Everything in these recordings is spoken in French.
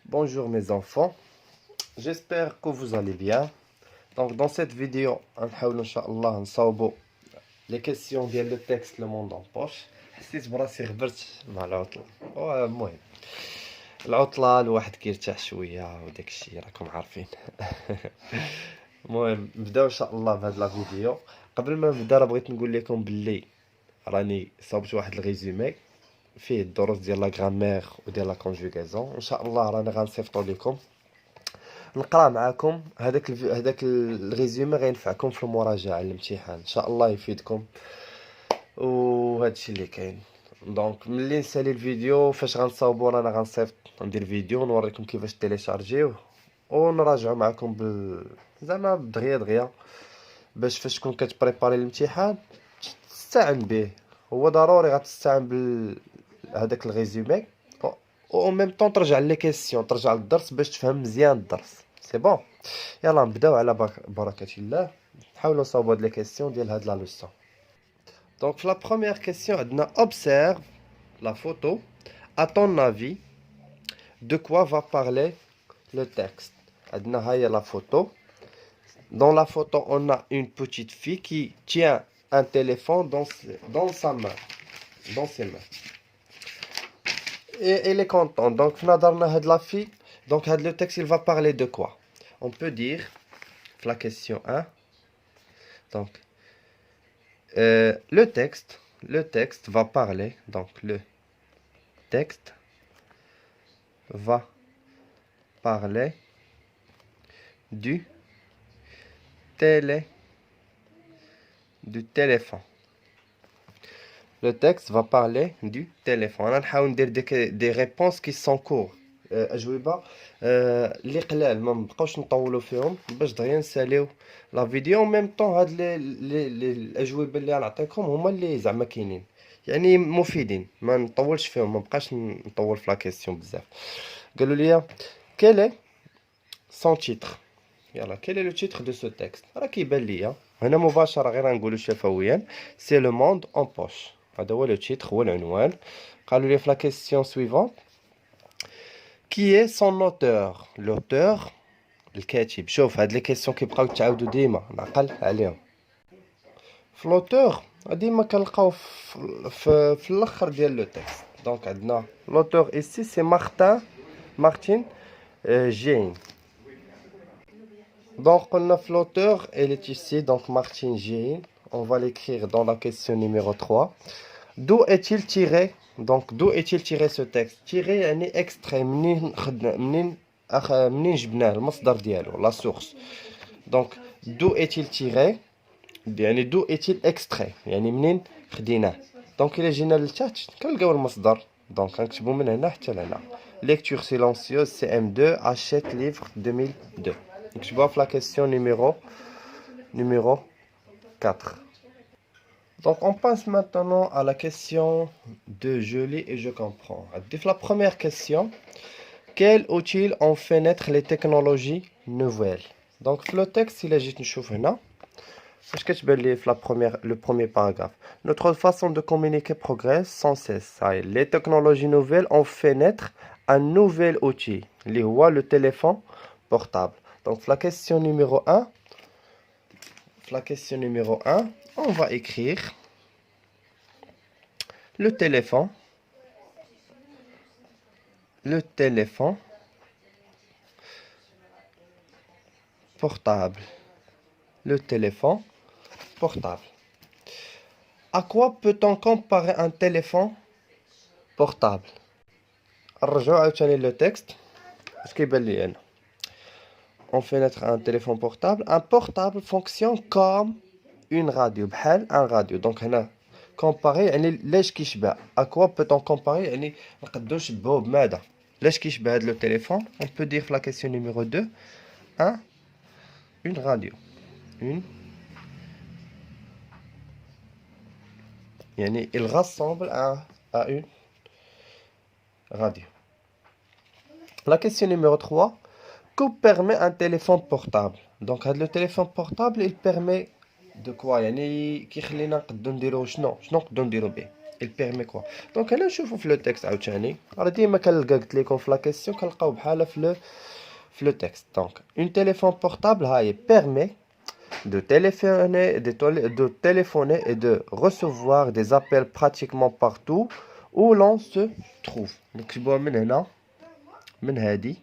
Bonjour mes enfants, j'espère que vous allez bien. Donc dans cette vidéo, غنحاولوا إن شاء الله نصاوبوا les questions ديال le texte Le Monde en Poche. حسيت براسي غبرت مع العطلة. المهم العطلة الواحد كيرتاح شوية وداك الشيء راكم عارفين. المهم نبداو إن شاء الله بهاد لا فيديو. قبل ما نبدا بغيت نقول لكم باللي راني صاوبت واحد الريزومي فيه الدروس ديال لا غرامير وديال لا كونجوغاسيون. ان شاء الله رانا غنصيفطو لكم نقرا معاكم هذاك الريزومي غينفعكم في المراجعه الامتحان ان شاء الله يفيدكم. وهذا الشيء اللي كاين. دونك ملي نسالي الفيديو فاش غنصاوبو رانا غنصيفط ندير فيديو نوريكم كيفاش تيليشارجيوه ونراجعوا معكم زعما دغيا دغيا باش فاش تكون كتبريباري الامتحان تستعن به. هو ضروري غتستعن هذاك الريزومي او ميم طون ترجع لي كيسيون ترجع للدرس باش تفهم مزيان الدرس. سي بون يلا نبداو على بركه الله. نحاولوا نصاوبوا هاد لي كيسيون ديال هاد لا لوسون. دونك في لا بروميير كيسيون عندنا observe la photo. À ton avis, de quoi va parler le texte? عندنا هاهي la photo. Dans la photo, on a une petite fille qui tient un téléphone dans sa main, dans ses mains. Et elle est contente. Donc, la fille. Donc, le texte, il va parler de quoi? On peut dire, la question 1. Donc, le texte va parler. Donc, le texte va parler du téléphone. Le texte va parler du téléphone. On va ندير des réponses qui sont courtes. أجوبة اللي قلال ما نبقاوش نطولوا فيهم باش دغيا نساليو لا فيديو. ميم طون هاد الأجوبة اللي غنعطيكم هما اللي زعما كاينين يعني مفيدين ما نطولش فيهم ما بقاش نطول في لا كيسيون بزاف. قالوا لي quel est son titre. يلا quel est le titre de ce texte. راه كيبان ليا هنا مباشرة غير غنقولوا شفويا c'est le monde en poche. هذا هو لو تيتر هو العنوان. قالوا لي في لا كيسيون سويفونت qui est son auteur. l'auteur الكاتب. شوف هاد لي كيسيون كيبقاو يتعاودوا ديما نعقل عليهم. في l'auteur ديما كنلقاو في الاخر ديال لو تيكست. دونك عندنا l'auteur ici c'est Martin Jane. Donc on a l'auteur, elle est ici, donc Martin Jane. On va l'écrire dans la question numéro 3. D'où est-il tiré? Donc d'où est-il tiré ce texte? Tiré يعني extrait منين جبناه المصدر ديالو la source. Donc d'où est-il tiré? يعني d'où est-il extrait يعني منين خديناه. دونك إلا جينا للتحت كنلقاو المصدر. دونك غنكتبو من هنا حتى لهنا. Lecture silencieuse CM2 Hachette livre 2002. Je vois la question numéro 4. Donc on passe maintenant à la question de je lis et je comprends. La première question, quel outil ont fait naître les technologies nouvelles? Donc le texte il agit نشوف هنا باش كتبان لي في le premier paragraphe. Notre façon de communiquer progresse sans cesse. Les technologies nouvelles ont fait naître un nouvel outil اللي هو le téléphone portable. Donc la question numéro 1, on va écrire le téléphone portable. Le téléphone portable. À quoi peut-on comparer un téléphone portable? نرجعوا عاوتاني le texte باش كيبان لي هنا. On fait naître un téléphone portable. Un portable fonctionne comme une radio. بحال un radio. Donc هنا comparer يعني لاش كيشبه. À quoi peut-on comparer يعني نقدروا نشبهوه بماذا. لاش كيشبه هذا le téléphone. On peut dire la question numéro 2 une radio. يعني il ressemble à une radio. La question numéro 3. Que permet un téléphone portable? Donc le téléphone portable il permet de quoi يعني كيخلينا نقدروا نديرو شنو نقدروا نديرو به. il permet quoi. Donc انا نشوفوا في le texte عاوتاني راه ديما كنلقى قلت لكم في la question كنلقاو بحال في le texte. Donc une téléphone portable هاي permet de téléphoner et de recevoir des appels pratiquement partout où l'on se trouve. نكتبوها من هنا من هادي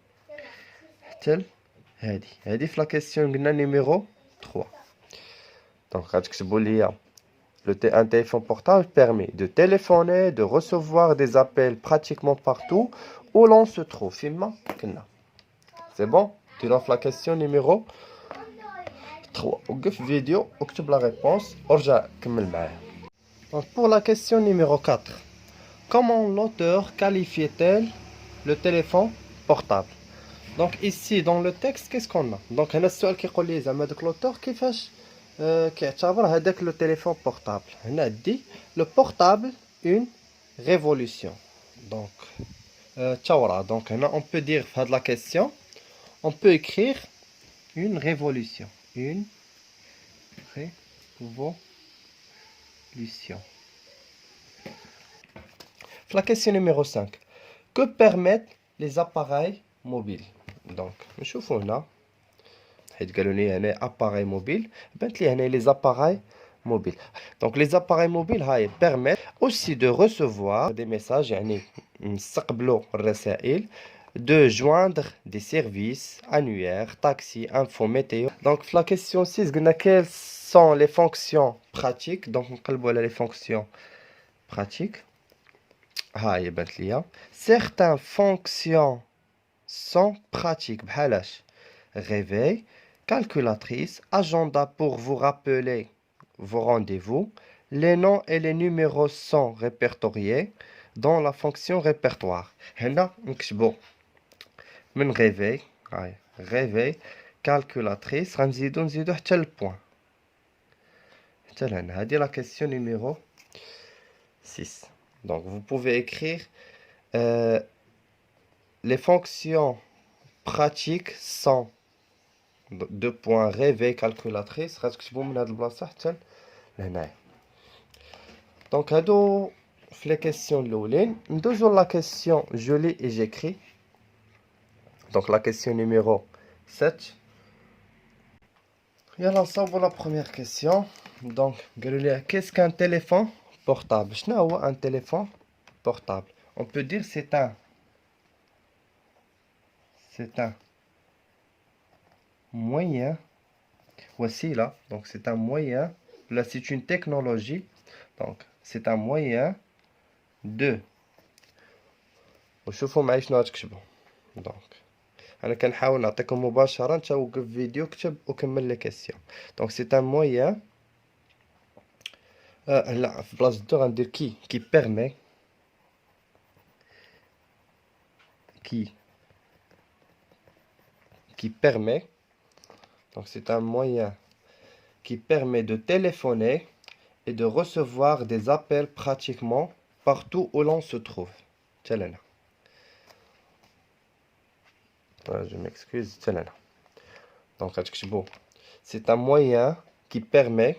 حتى هادي في la question قلنا numéro 3. Donc غتكتبوا ليا un téléphone portable permet de téléphoner, de recevoir des appels pratiquement partout où l'on se trouve. C'est bon? Tu lances la question numéro 3. وقف vidéo واكتب la réponse ورجع كمل معايا. Donc pour la question numéro 4. Comment l'auteur qualifiait-elle le téléphone portable? Donc ici dans le texte qu'est-ce qu'on a? Donc هنا السؤال كيقول لي زعما داك l'auteur كيفاش كيعتبر هذاك لو تليفون بورتابل. هنا دي لو بورتابل une révolution. Donc ثورة. Donc هنا on peut dire في هاد la question on peut écrire une révolution. Une révolution. La question numéro 5. Que permettent les appareils mobiles? Donc نشوفوا هنا حيت قالوا لي هنا appareil mobile بانت لي هنا les appareils mobiles. Donc les appareils mobiles هاي permettent aussi de recevoir des messages يعني نستقبلوا الرسائل, de joindre des services annuaires, taxi, info, météo. Donc la question 6 قلنا quelles sont les fonctions pratiques. Donc نقلبوا على les fonctions pratiques. هاي بانت ليا certaines fonctions sont pratiques بحالاش réveil, calculatrice, agenda pour vous rappeler vos rendez-vous. Les noms et les numéros sont répertoriés dans la fonction répertoire. هنا نكتبوا من réveil, réveil, calculatrice, غنزيدو حتى البوان حتى لهنا. هذه la question numéro 6. Donc vous pouvez écrire les fonctions pratiques sont deux points réveil calculatrice. غتكتبوا من هاد البلاصه حتى لهنايا. دونك هادو في لي كيسيون الاولين. ندوزو لا كيسيون je lis et j'écris. Donc la question numéro 7. يلا نصاوبوا la première question. Donc قالوا لي qu'est-ce qu'un téléphone portable? شنو هو un téléphone portable? On peut dire c'est un moyen, voici là, donc c'est un moyen, là c'est une technologie, donc c'est un moyen de وشوفوا معي شنو غتكتبوا. دونك انا كنحاول نعطيكم مباشره انت وقف فيديو كتب وكمل لي كيسيون. دونك سي ان موين لا في بلاصه دو غندير qui permet donc c'est un moyen qui permet de téléphoner et de recevoir des appels pratiquement partout où l'on se trouve. تلنا. Je m'excuse. تلنا. Donc c'est un moyen qui permet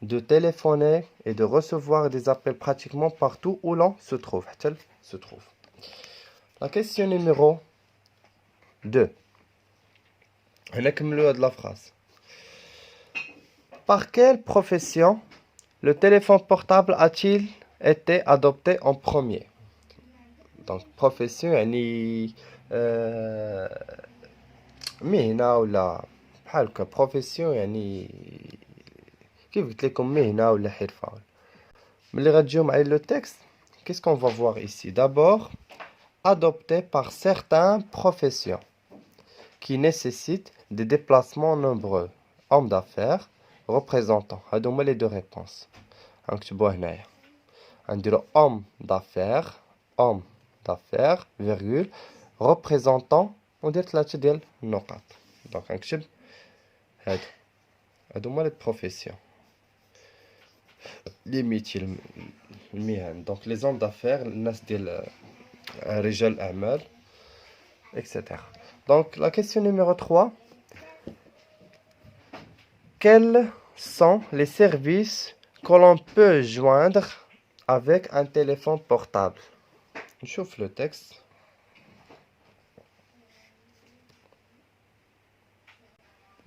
de téléphoner et de recevoir des appels pratiquement partout où l'on se trouve. La question numéro 2. نكملوا هاد la phrase. Par quelle profession le téléphone portable a-t-il été adopté en premier? Donc profession يعني مهنة ولا بحال هكا. profession يعني كيف قلت لكم مهنة ولا حرفة. ملي غتجيو معايا لو تكست qu'est-ce qu'on va voir ici? D'abord adopté par certaines professions qui nécessitent des déplacements nombreux. Homme d'affaires, représentant. هادو هما les deux réponses. غنكتبوها هنايا. غنديرو homme d'affaires, virgule, représentant وندير 3 ديال النقاط. دونك غنكتب هادو هما les professions. Les métiers المهن. Donc les hommes d'affaires, الناس ديال رجال الأعمال, etc. Donc la question numéro 3. Quels sont les services que l'on peut joindre avec un téléphone portable. نشوف le texte.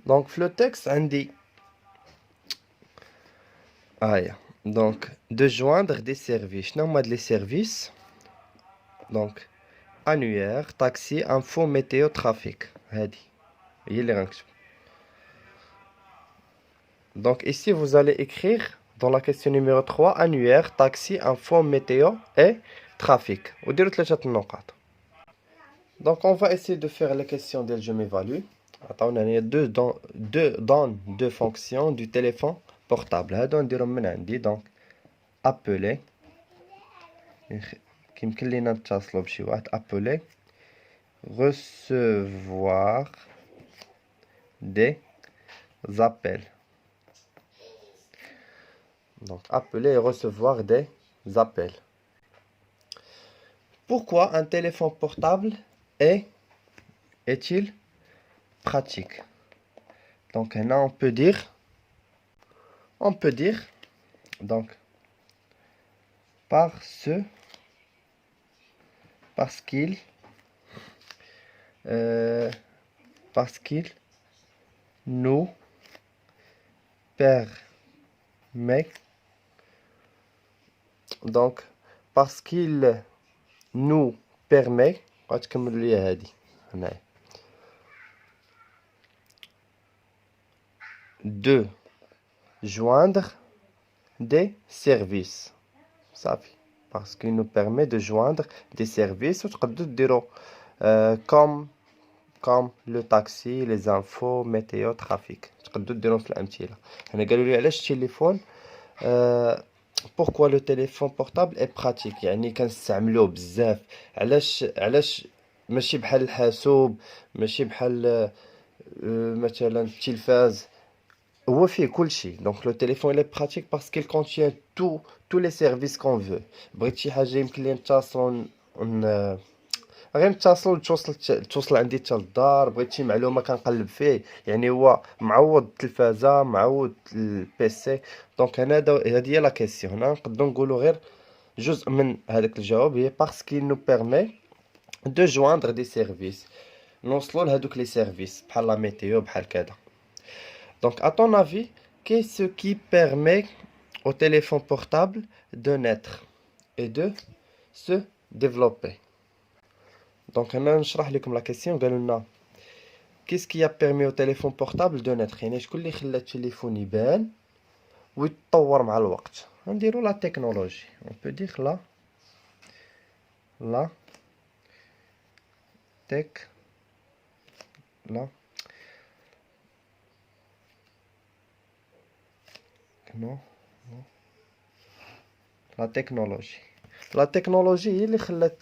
Donc le texte indique donc de joindre des services. Normalement les services donc annuaire, taxi, info, météo, trafic. هذه هي اللي غنكتب. Donc ici vous allez écrire dans la question numéro 3 annuaire, taxi, info, météo et trafic. وديروا 3 النقاط. Donc on va essayer de faire les questions ديال je m'évalue. عطاونا هنا deux fonctions du téléphone portable. هادو نديرهم من عندي. Donc appeler كيمكن لينا نتصلوا بشي واحد. appeler, recevoir des appels. Donc appeler et recevoir des appels. Pourquoi un téléphone portable est-il pratique? Donc là on peut dire donc parce qu'il nous permet donc parce qu'il nous permet غتكملوا لي هذه هنايا de joindre des services. صافي parce qu'il nous permet de joindre des services وتقدروا ديروا comme le taxi, les infos, météo, trafic. تقدروا ديروا في الأمثلة. هنا قالوا لي علاش التليفون pourquoi le téléphone portable est pratique يعني كنستعملوه بزاف. علاش ماشي بحال الحاسوب ماشي بحال مثلا التلفاز هو فيه كلشي. donc le téléphone il est pratique parce qu'il contient tous les services qu'on veut. بغيت شي حاجه يمكن لي نتصلوا غير نتصلوا توصل عندي حتى للدار. بغيت شي معلومه كنقلب فيه يعني هو معوض التلفازه معوض البيسي. دونك هنا هذه هي لا كيسيون. هنا نقدروا نقولوا غير جزء من هذاك الجواب هي parce qu'il nous permet de joindre des services. نوصلوا لهذوك لي سيرفيس بحال لا ميتيو بحال كذا. Donc, à ton avis, qu'est-ce qui permet au téléphone portable de naître et de se développer? Donc, on va vous la question. Qu'est-ce qui a permis au téléphone portable de naître? يعني شكون اللي خلى التليفون يبان ويتطور مع الوقت؟ نديرو la technologie. On peut dire la technologie. La technologie هي اللي خلات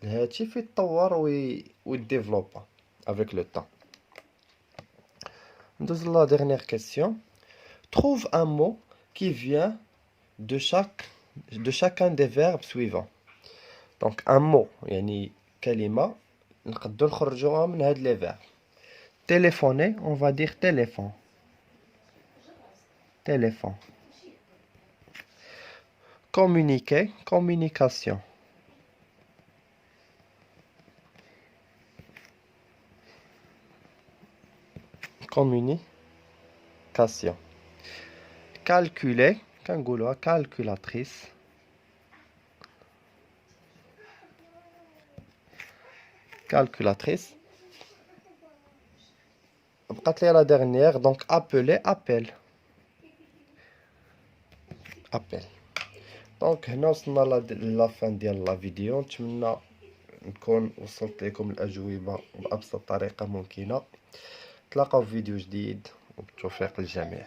الهاتف يتطور ويديفلوبا avec le temps. ندوز la dernière question. Trouve un mot qui vient de chacun des verbes suivants. Donc un mot يعني كلمة نقدر نخرجوها من هاد les verbes. Téléphoner, on va dire téléphone. Communiquer, communication. Calculer, كنقولوها calculatrice. بقات لي la dernière donc appeler appel. دونك هنا وصلنا لا فان ديال لا فيديو. نتمنى نكون وصلت لكم الاجوبه بابسط طريقه ممكنه. تلاقاو في فيديو جديد وبالتوفيق للجميع.